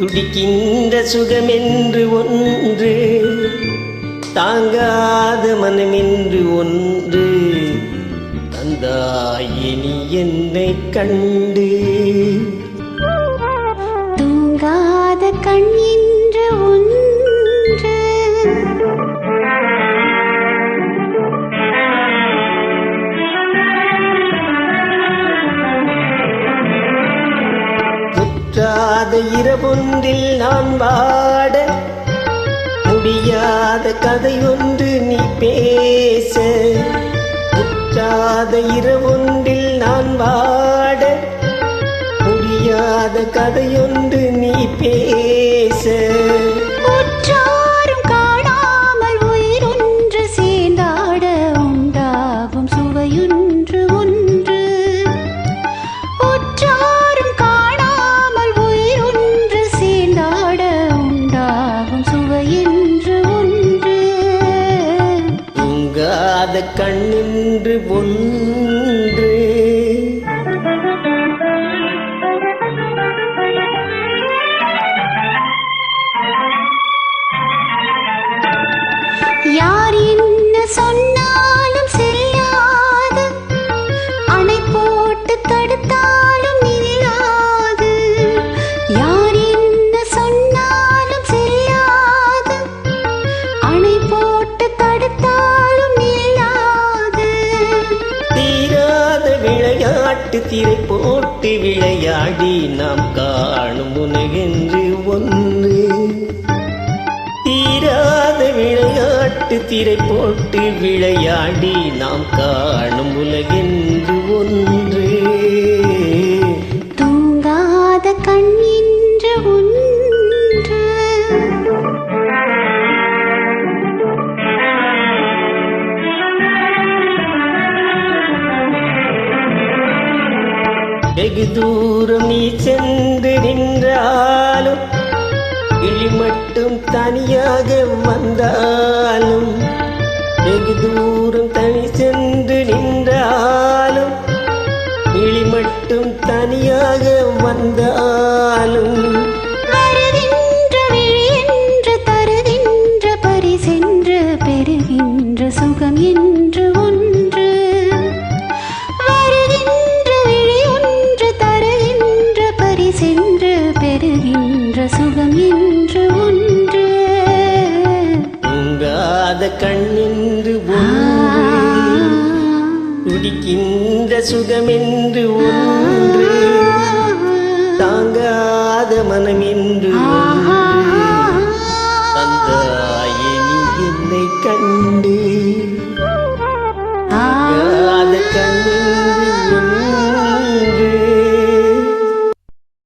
துடிக்கின்ற சுகமென்று ஒன்று, தாங்காத மனமென்று ஒன்று, தந்தாயே நீ என்னை கண்டு. தூங்காத கண் என்று ஒன்று, முற்றாத இரவொன்றில் நான் வாட, முடியாத கதை ஒன்று நீ பேச. முற்றாத இரவொன்றில் நான் வாட, முடியாத கதையொன்று நீ பேச. உற்றாரும் காணாமல் உயிரொன்று சேர்ந்தாட, உண்டாகும் சுவையொன்று ஒன்று. உற்றாரும் காணாமல் உயிரொன்று சேர்ந்தாட, உண்டாகும் சுவையொன்று ஒன்று. தூங்காத கண்ணென்று ஒன்று, யார் என்ன சொன்னாலும் செல்லாது, அணை போட்டு தடுத்தாலும் நில்லாது. யார் என்ன சொன்னாலும் செல்லாது, அணை போட்டு தடுத்தாலும் நில்லாது. தீராத விளையாட்டு திரை போட்டு விளையாடி நாம் காணும் உனகென்று ஒன்று. தீராத விளையாட்டு திரை போட்டு விளையாடி நாம் காணும் உலகென்று ஒன்று. தூங்காத கண் என்று ஒன்று, வெகு தூரம் நீ சென்று நின்றாலும், கிளி மட்டும் தனியாக வந்தாலும். வெகு தூரம் தனி சென்று நின்றாலும், கிளி மட்டும் தனியாக வந்தாலும். வருகின்ற விழி என்று தருகின்ற பரிசென்று, பெறுகின்ற சுகம் என்று ஒன்று. வருகின்ற விழி ஒன்று தருகின்ற பரிசென்று, பெறுகின்ற சுகம் என்று ஒன்று. தூங்காத கண்ணென்று ஒன்று, துடிக்கின்ற சுகமென்று ஒன்று, தாங்காத மனமென்று ஒன்று, தந்தாயே நீ என்னை கண்டு.